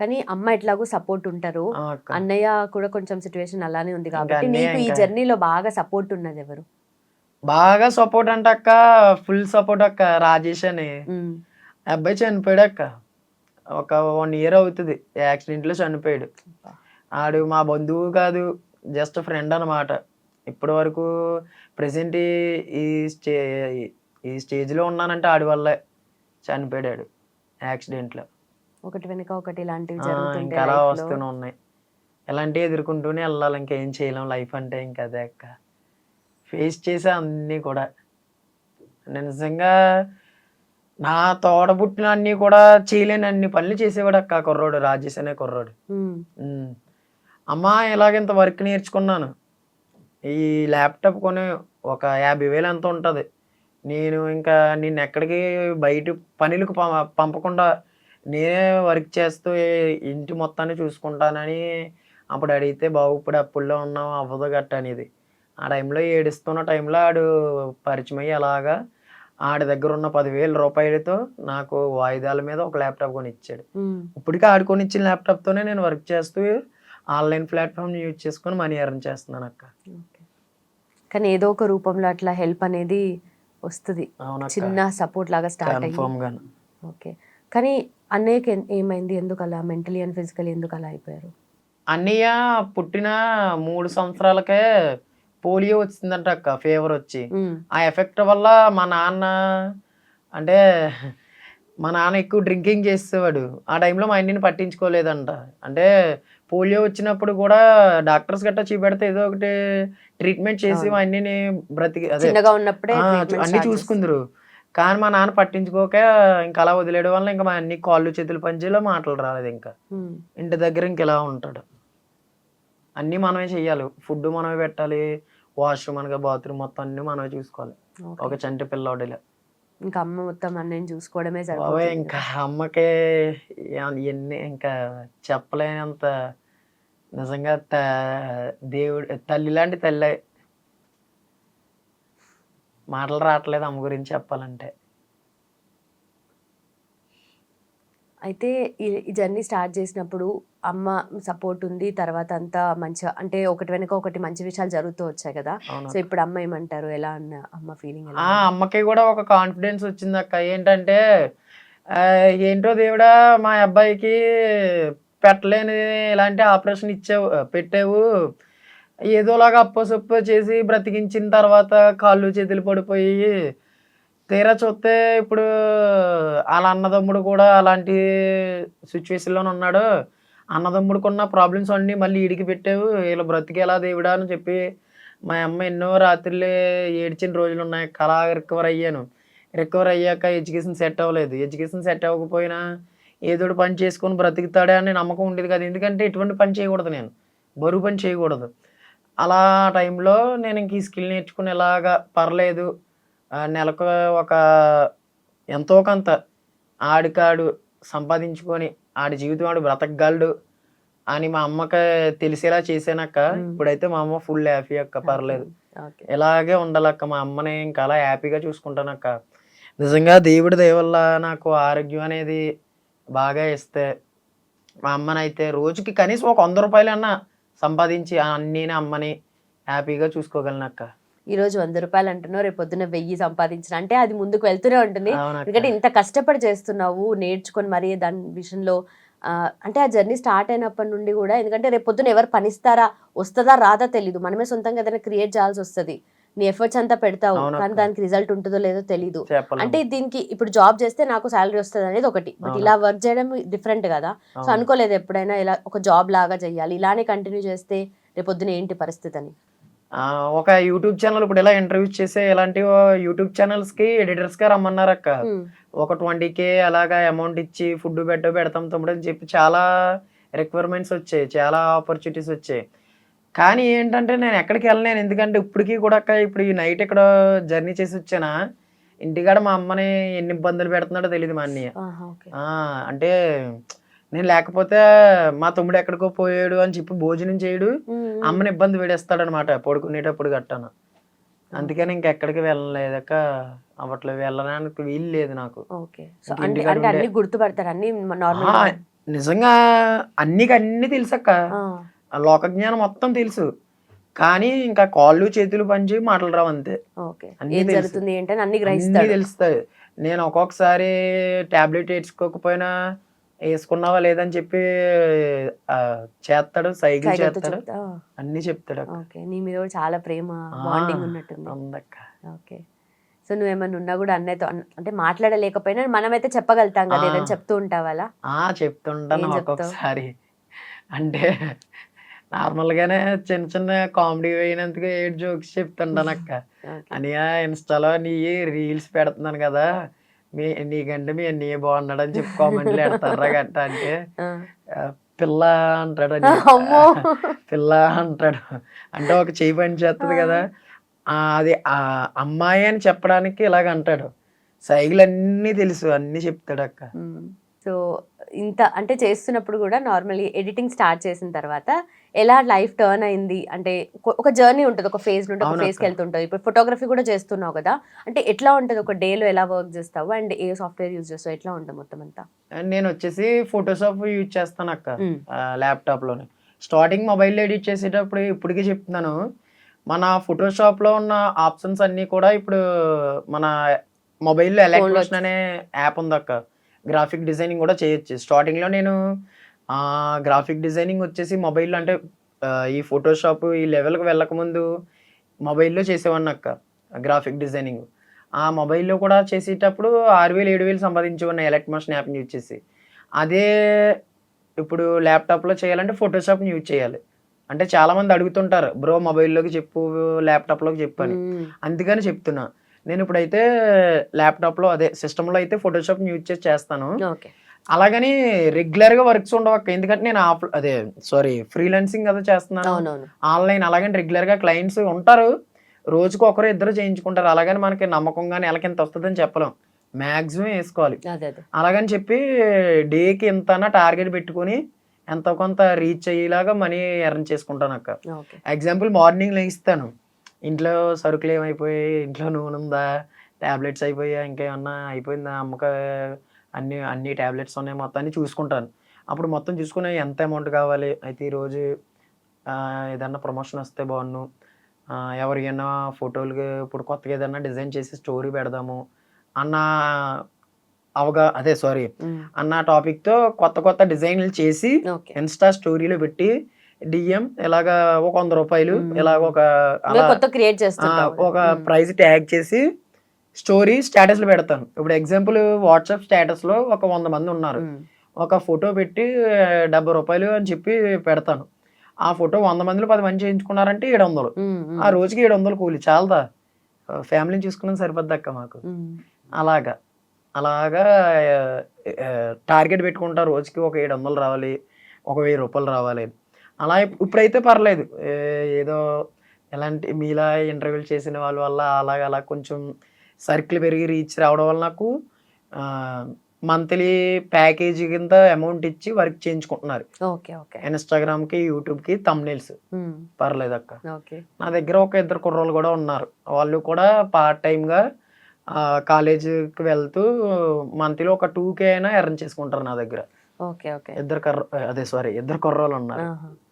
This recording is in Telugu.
కానీ అమ్మ ఎట్లాగో సపోర్ట్ ఉంటారు. అక్క. అన్నయ్య కూడా కొంచెం సిట్యుయేషన్ అలానే ఉంది ఇంకా కాబట్టి అన్నయ్య నీకు ఈ ఇంకా జర్నీలో బాగా సపోర్ట్ ఉన్నది ఎవరు? బాగా సపోర్ట్ అంటే అక్క, ఫుల్ సపోర్ట్ అక్క, రాజేష్ అని. హ్మ్. ఆ అబ్బాయి చనిపోయాడు అక్క. ఒక 1 ఇయర్ అవుతది. యాక్సిడెంట్‌లో చనిపోయాడు. అబ్బా! ఆడు మా బంధువు కాదు. జస్ట్ ఫ్రెండ్ అనమాట. ఇప్పటి వరకు ప్రెజెంట్ ఈ ఈ స్టే ఈ స్టేజ్‌లో ఉన్నానంటే ఆడి వల్లే. చనిపోయాడు యాక్సిడెంట్‌లో. ఒకటి వెనక ఒకటి ఇలాంటివి ఆ! ఇంక జరుగుతుంటాయి అలా లైఫ్‌లో. వస్తూనే ఉన్నాయి. ఇలాంటివి ఎదుర్కొంటూనే ఎళ్ళాలి. ఇంకేం చేయలేం. లైఫ్ అంటే ఇంక అదే అక్క. ఫేస్ చేసా అన్నీ కూడా. నేను నిజంగా నా తోడబుట్టిన అన్నీ కూడా చేయలేని అన్ని పనులు చేసేవాడక్క ఆ కుర్రోడు. రాజేష్ అనే కుర్రోడు. హ్మ్. హ్మ్. అమ్మా ఇలాగ ఇంత వర్క్ నేర్చుకున్నాను. ఈ ల్యాప్‌టాప్ కొని ఒక 50,000 ఎంతో ఉంటది. నేను ఇంకా నిన్నెక్కడికి బయట పనులకు పంపకుండా నేనే వర్క్ చేస్తూ ఇంటి మొత్తాన్ని చూసుకుంటానని అప్పుడు అడిగితే, బాబు ఇప్పుడు అప్పుల్లో ఉన్నాం అవ్వదు గట్ట అనేది. ఆ టైంలో ఏడుస్తున్న టైంలో ఆడు పరిచయమయ్యి అలాగా ఆడి దగ్గరున్న రూ. 10,000 నాకు వాయిదాల మీద ఒక ల్యాప్‌టాప్ కొనిచ్చాడు. హ్మ్. ఇప్పటికి ఆడు కొనిచ్చిన ల్యాప్‌టాప్‌తోనే నేను వర్క్ చేస్తూ ఆన్‌లైన్ ప్లాట్‌ఫార్మ్ యూజ్ చేసుకొని మనీ ఎర్న్ చేస్తున్నానక్క. ఓకే. కానీ ఏదో ఒక రూపంలో అట్లా హెల్ప్ అనేది వస్తది. అవునక్క. చిన్న సపోర్ట్ లాగా స్టార్ట్ అయ్యి. కన్ఫర్మ్‌గాను. ఓకే. కానీ అన్నయ్యకి ఏమైంది? ఎందుకలా మెంటలీ అండ్ ఫిజికల్లీ ఎందుకలా అయిపోయారు? అన్నయ్య పుట్టిన 3 సంవత్సరాలకే పోలియో వచ్చిందంటక్క ఫీవరొచ్చి. హ్మ్. ఆ ఎఫెక్ట్ వల్ల మా నాన్న అంటే మా నాన్న ఎక్కువ డ్రింకింగ్ చేసేవాడు. ఆ టైంలో మా అన్నయ్యని పట్టించుకోలేదంట. అంటే పోలియో వచ్చినప్పుడు గూడా డాక్టర్స్ గట్టా చూపెడితే ఏదో ఒకటి ట్రీట్మెంట్ చేసి అవును. మా అన్నయ్యని అదే చిన్నగా ఉన్నప్పుడే ఆ! ట్రీట్మెంట్ అన్నీ స్టార్ట్ చేస్తారు. చూసుకుందురు. కానీ మా నాన్న పట్టించుకోక ఇంక అలా వదిలేయడం వల్ల ఇంక మా అన్నయ్యకి కాళ్ళు, చేతులు పనిచేయలేవు, మాటలు రాలేదింక. హ్మ్. ఇంటి దగ్గర ఇంకిలా ఉంటాడు. అన్నీ మనమే చెయ్యాలి. ఫుడ్డు మనమే పెట్టాలి. వాష్‌రూమ్ అనగా బాత్రూమ్ మొత్తం అన్నీ మనమే చూసుకోవాలి. ఓకే. ఒక చంటి పిల్లోడిలా. ఇంకా అమ్మ మొత్తం అన్నయ్యని చూసుకోవడమే బాబోయ్! సరిపోతుంది ఇంకా కదా! అమ్మకి ఇయన్నీ ఇంకా చెప్పలేనంత నిజంగా దేవుడు తల్లిలాంటి తల్లే. మాటలు రాట్లేదు అమ్మ గురించి చెప్పాలంటే. అయితే ఈ జర్నీ స్టార్ట్ చేసినప్పుడు అమ్మ సపోర్ట్ ఉంది. తర్వాత అంతా మంచిగా అంటే ఒకటి వెనక ఒకటి మంచి విషయాలు జరుగుతూ వచ్చాయి కదా! సో, అవునక్క. ఇప్పుడు అమ్మ ఏమంటారు? ఎలా అమ్మ ఫీలింగ్ ఎలా ఉంది? అమ్మకి గూడా ఒక కాన్ఫిడెన్స్ వచ్చిందక్క. ఏంటంటే ఏంటో దేవుడా మా అబ్బాయికి పెట్టలేని ఇలాంటి ఆపరేషన్ పెట్టావు. ఏదోలాగా అప్పసొప్పో చేసి బ్రతికించిన తర్వాత కాళ్ళు, చేతులు పడిపోయి తీరా చూస్తే ఇప్పుడు ఆళ్ళ అన్నదమ్ముడు కూడా అలాంటి సిట్యుయేషన్‌లోనే ఉన్నాడు. అన్నదమ్ముడికున్న ప్రాబ్లమ్స్ అన్నీ మళ్ళీ ఈడికి పెట్టావు. ఈళ్ళ బ్రతికేలా దేవుడా అని చెప్పి మా అమ్మ ఎన్నో రాత్రులు ఏడ్చిన రోజులున్నాయక్క. అలాగ రికవర్ అయ్యాను. రికవర్ అయ్యాక ఎడ్యుకేషన్ సెట్ అవ్వలేదు. ఎడ్యుకేషన్ సెట్ అవ్వకపోయినా ఏదోటి పని చేసుకొని బ్రతుకుతాడే అనే నమ్మకం ఉండేది కాదు. ఎందుకంటే ఎటువంటి పని చేయకూడదు నేను. బరువు పని చేయకూడదు. అలా టైంలో నేను ఇంక ఈ స్కిల్ నేర్చుకొని ఇలాగా పర్లేదు నెలకు ఒక ఎంతో కొంత ఆడికాడు సంపాదించుకొని ఆడి జీవితం ఆడు బ్రతకగలడు అని మా అమ్మకి తెలిసేలా చేశానక్క. హ్మ్. ఇప్పుడైతే మా అమ్మ ఫుల్ హ్యాపీ అక్క. హ్యాపీ పర్లేదు. ఉంది. ఓకే. ఇలాగే ఉండాలక్క. మా అమ్మని ఇంకా అలా హ్యాపీగా చూసుకుంటానక్క. నిజంగా దేవుడి దయ వల్ల నాకు ఆరోగ్యం అనేది బాగా ఇస్తే, మా అమ్మనైతే రోజుకి కనీసం ఒక రూ. 100 సంపాదించి ఆ అన్నీని, అమ్మని హ్యాపీగా చూసుకోగలనక్క. ఈరోజు రూ. 100 అంటున్నావు. రేపు పొద్దున్న 1000 సంపాదించిన అంటే అది ముందుకు వెళ్తూనే ఉంటుంది. అవునక్క. ఎందుకంటే ఇంత కష్టపడి చేస్తున్నావు. నేర్చుకొని మరి దాని విషయంలో అంటే ఆ జర్నీ స్టార్ట్ అయినప్పటి నుండి గూడా ఎందుకంటే రేపు పొద్దున్న ఎవరు పనిస్తారా? వస్తదా? రాదా? తెలీదు. మనమే సొంతంగా ఏదైనా క్రియేట్ చేయాల్సొస్తది. నీ ఎఫర్ట్స్ అంతా పెడతావు. కానీ అవునక్క. దానికి రిజల్ట్ ఉంటదో లేదో తెలీదు. చెప్పలేము. అంటే దీనికి ఇప్పుడు జాబ్ చేస్తే నాకు సాలరీ వస్తదనేది ఒకటి. బట్ ఇలా అవునక్క. వర్క్ చేయడం డిఫరెంట్ గదా! సో, అవును. అనుకోలేదా ఎప్పుడైనా ఇలా ఒక జాబ్ లాగా చేయాలి. ఇలానే కంటిన్యూ చేస్తే రేపొద్దున ఏంటి పరిస్థితని? ఒక యూట్యూబ్ ఛానల్ ఇప్పుడు ఇలా ఇంటర్వ్యూస్ చేసే ఇలాంటి యూట్యూబ్ ఛానల్స్‌కి ఎడిటర్స్‌గా రమ్మన్నారక్క. హ్మ్. ఒక 20,000 అలాగా అమౌంట్ ఇచ్చి ఫుడ్ పెడతాం తమ్ముడు అని చెప్పి చాలా రిక్వైర్మెంట్స్ వచ్చాయి. చాలా ఆపర్చునిటీస్ వచ్చాయి. కానీ ఏంటంటే నేను ఎక్కడికి వెళ్ళలేను. ఎందుకంటే ఇప్పటికి కూడా అక్క ఇప్పుడు ఈ నైట్ ఇక్కడ జర్నీ చేసొచ్చానా, ఇంటికాడ మా అమ్మని ఎన్ని ఇబ్బందులు పెడుతున్నాడో తెలీదు మా అన్నయ్య. ఆహా! ఓకే. ఆ! అంటే నేను లేకపోతే మా తమ్ముడు ఎక్కడికో పోయాడు అని చెప్పి భోజనం చేయడు. హ్మ్. హ్మ్. అమ్మని ఇబ్బంది పెట్టేస్తాడనమాట పడుకునేటప్పుడు గట్టాను. ఓకే. అందుకని ఇంకెక్కడికి వెళ్ళలేదక్క. అవ్వట్లేదు. వెళ్ళడానికి వీలు లేదు నాకు. ఓకే. సో, ఇంక అంటే ఇంటికాడ అంటే ఉండే అన్నీ గుర్తుపడతారు. అన్నీ అహా! నార్మల్‌గా నిజంగా అన్నీ తెలుసక్క. ఆ! ఆ లోక జ్ఞానం మొత్తం తెలుసు. కానీ ఇంకా కాళ్ళు, చేతులు పనిచేయవు, మాటలు రావు అంతే. ఓకే. అన్నీ ఏం తెలుసు. జరుగుతుంది ఏంటని అన్నీ అన్నీ గ్రహిస్తాడు. తెలుస్తాయి. నేను ఒక్కొక్కసారి టాబ్లెట్ ఏసుకోకపోయినా ఏసుకున్నావా లేదని చెప్పి చేత్తాడు, సైగలు సైగలతో చేత్తాడు. చెప్తా. అన్నీ చెప్తాడక్క. ఓకే. నీ మీద కూడా చాలా ప్రేమ, ఆ! బాండింగ్ ఉన్నట్టుంది. ఉందక్క. ఓకే. సో, నువ్వేమన్నా ఉన్నా గూడా అన్నయ్యతో అంటే మాట్లాడలేకపోయినా మనమైతే చెప్పగలుగుతాం గదా! ఏదైనా ఆ! చెప్తూ ఉంటావా అలా? చెప్తుంటాను ఏం చెప్తావు? ఒక్కొక్కసారి. అంటే నార్మల్‌గానే చిన్న చిన్న కామెడీ అయినందుకు ఏడు జోక్స్ చెప్తుంటానక్క. ఓకే. "అన్నయ్య ఇన్‌స్టాలో నీయి రీల్స్ పెడుతున్నాను గదా! నీకంటే మీ అన్నయ్య బాగున్నాడని చెప్పి కామెంట్లు ఎడతార్రా" గట్టా అంటే ఆ! పిల్ల అంటాడు అన్నయ్య. అమ్మో! పిల్ల అంటాడు. అంటే ఒక చెయ్యి పని ఆ! చేత్తది గదా! అది అమ్మాయి అని చెప్పడానికి ఇలాగ అంటాడు. సైగలన్నీ తెలుసు. అన్నీ చెప్తాడక్క. హ్మ్. సో, ఇంత అంటే చేస్తున్నప్పుడు గూడా నార్మల్లీ ఎడిటింగ్ స్టార్ట్ చేసిన తర్వాత ఎలా లైఫ్ టర్న్ అయింది? అంటే ఒక జర్నీ ఉంటది. ఒక ఫేజ్ నుండి ఒక అవునక్క. ఫేజ్‌కెళ్తుంటది. ఇప్పుడు ఫోటోగ్రఫీ కూడా చేస్తున్నావు గదా! అంటే ఎట్లా ఉంటది? ఒక డేలో ఎలా వర్క్ జేస్తావు? అండ్ ఏ సాఫ్ట్‌వేర్ యూజ్ చేస్తావు? ఎట్లా ఉంటది మొత్తం అంతా? నేనొచ్చేసి ఫోటోషాప్ యూజ్ చేస్తానక్క. హ్మ్. ల్యాప్‌టాప్‌లోని. స్టార్టింగ్ మొబైల్‌లో ఎడిట్ చేసేటప్పుడు ఇప్పటికి చెప్తున్నాను. మన ఫోటోషాప్‌లో ఉన్న ఆప్షన్స్ అన్నీ కూడా ఇప్పుడు మన మొబైల్‌లో ఫోన్‌లో ఎలక్ట్రోషన్ అనే యాప్ ఉందక్క. గ్రాఫిక్ డిజైనింగ్ కూడా చేయొచ్చు. స్టార్టింగ్‌లో నేను గ్రాఫిక్ డిజైనింగ్ వచ్చేసి మొబైల్‌లో అంటే ఈ ఫోటోషాప్ ఈ లెవెల్‌కి వెళ్ళకముందు మొబైల్‌లో చేసేవాడినక్క గ్రాఫిక్ డిజైనింగ్. ఆ మొబైల్‌లో కూడా చేసేటప్పుడు 6000, 7000 సంపాదించేవాడిని ఎలక్ట్రోషన్ యాప్‌ని యూజ్ చేసి. అదే ఇప్పుడు ల్యాప్‌టాప్‌లో చేయాలంటే ఫోటోషాప్‌ని యూజ్ చేయాలి. అంటే చాలామంది అడుగుతుంటారు. బ్రో మొబైల్‌లోకి చెప్పు, ల్యాప్‌టాప్‌లోకి చెప్పు అని. హ్మ్. అందుకని చెప్తున్నా. నేనిప్పుడైతే ల్యాప్‌టాప్‌లో అదే సిస్టమ్‌లో అయితే ఫోటోషాప్‌ని యూజ్ చేసి చేస్తాను. ఓకే. అలాగని రెగ్యులర్‌గా వర్క్స్ ఉండవక్క. ఎందుకంటే నేను ఫ్రీలాన్సింగ్ కదా చేస్తున్నాను. అవునవును. ఆన్‌లైన్ అలాగని రెగ్యులర్‌గా క్లయింట్స్ ఉంటారు. రోజుకి ఒకరో ఇద్దరో చేయించుకుంటారు. అలాగని మనకి నమ్మకంగా నెలకింత వస్తదని చెప్పలేం. మాక్సిమం ఏసుకోవాలి. అదే. అదే. అలాగని చెప్పి డేకి ఇంతన్న టార్గెట్ పెట్టుకొని ఎంతో కొంత రీచ్ అయ్యేలాగా మనీ ఎర్న్ చేసుకుంటానక్క. ఓకే. ఎగ్జాంపుల్ మార్నింగ్ లెగిస్తాను. ఇంట్లో సరుకులేమైపోయాయి? ఇంట్లో నూనుందా? టాబ్లెట్స్ అయిపోయాయా? ఇంకేమన్నా అయిపోయిందా? అమ్మకి అన్నీ అన్ని టాబ్లెట్స్ ఉన్నాయి మొత్తం అన్నీ చూసుకుంటాను. అప్పుడు మొత్తం చూసుకొని ఎంత అమౌంట్ కావాలి? అయితే ఈరోజు ఏదన్నా ప్రమోషన్ వస్తే బావున్ను. ఎవరియన్నా ఫోటోలుకి ఇప్పుడు కొత్తగా ఏదన్నా డిజైన్ చేసి స్టోరీ పెడదాము అన్న హ్మ్. అన్న టాపిక్‌తో కొత్త కొత్త డిజైన్‌లు చేసి ఓకే. ఇన్‌స్టా స్టోరీలో పెట్టి డీఎం ఇలాగా ఒక రూ. 100 ఇలాగ హ్మ్. ఒక నువ్వే అలా కొత్త క్రియేట్ చేస్తుంటావు గదా! ఒక హ్మ్. ప్రైజ్ ట్యాగ్ చేసి స్టోరీ స్టేటస్‌లు పెడతాను. ఇప్పుడు ఎగ్జాంపుల్ వాట్సాప్ స్టేటస్‌లో ఒక 100 మంది ఉన్నారు. హ్మ్. ఒక ఫోటో పెట్టి రూ. 70 అని చెప్పి పెడతాను. ఆ ఫోటో 100 మందిలో 10 మంది చేయించుకున్నారంటే 700. హ్మ్. ఆ హ్మ్. రోజుకి 700 కూలి చాలదా? ఫ్యామిలీని చూసుకున్నది సరిపోద్దక్క మాకు. హ్మ్. అలాగా. అలాగా టార్గెట్ పెట్టుకుంటా రోజుకి ఒక 700 రావాలి. ఒక రూ. 1000 రావాలి అని. అలా ఇప్పుడైతే పర్లేదు. ఏదో ఎలాంటి మీలా ఇంటర్వ్యూలు చేసిన వాళ్ళ వల్ల అలాగ అలా కొంచెం సర్కిల్ పెరిగి రీచ్ రావడం వల్ల నాకు ఆహ్, మంత్లీ ప్యాకేజీ కింద అమౌంట్ ఇచ్చి వర్క్ చేయించుకుంటున్నారు. ఓకే. ఓకే. ఇన్‌స్టాగ్రామ్‌కి, యూట్యూబ్‌కి థంబ్‌నెయిల్స్. హ్మ్. పర్లేదక్క. ఓకే. నా దగ్గర ఒక ఇద్దరు కుర్రోళ్ళు గూడా ఉన్నారు. వాళ్ళు కూడా పార్ట్ టైమ్‌గా కాలేజీకి వెళ్తూ మంత్లీ ఒక 2,000 అయినా ఎర్న్ చేసుకుంటారు నా దగ్గర. ఓకే. ఓకే. ఇద్దరు కుర్రోళ్ళున్నారు. ఆహా!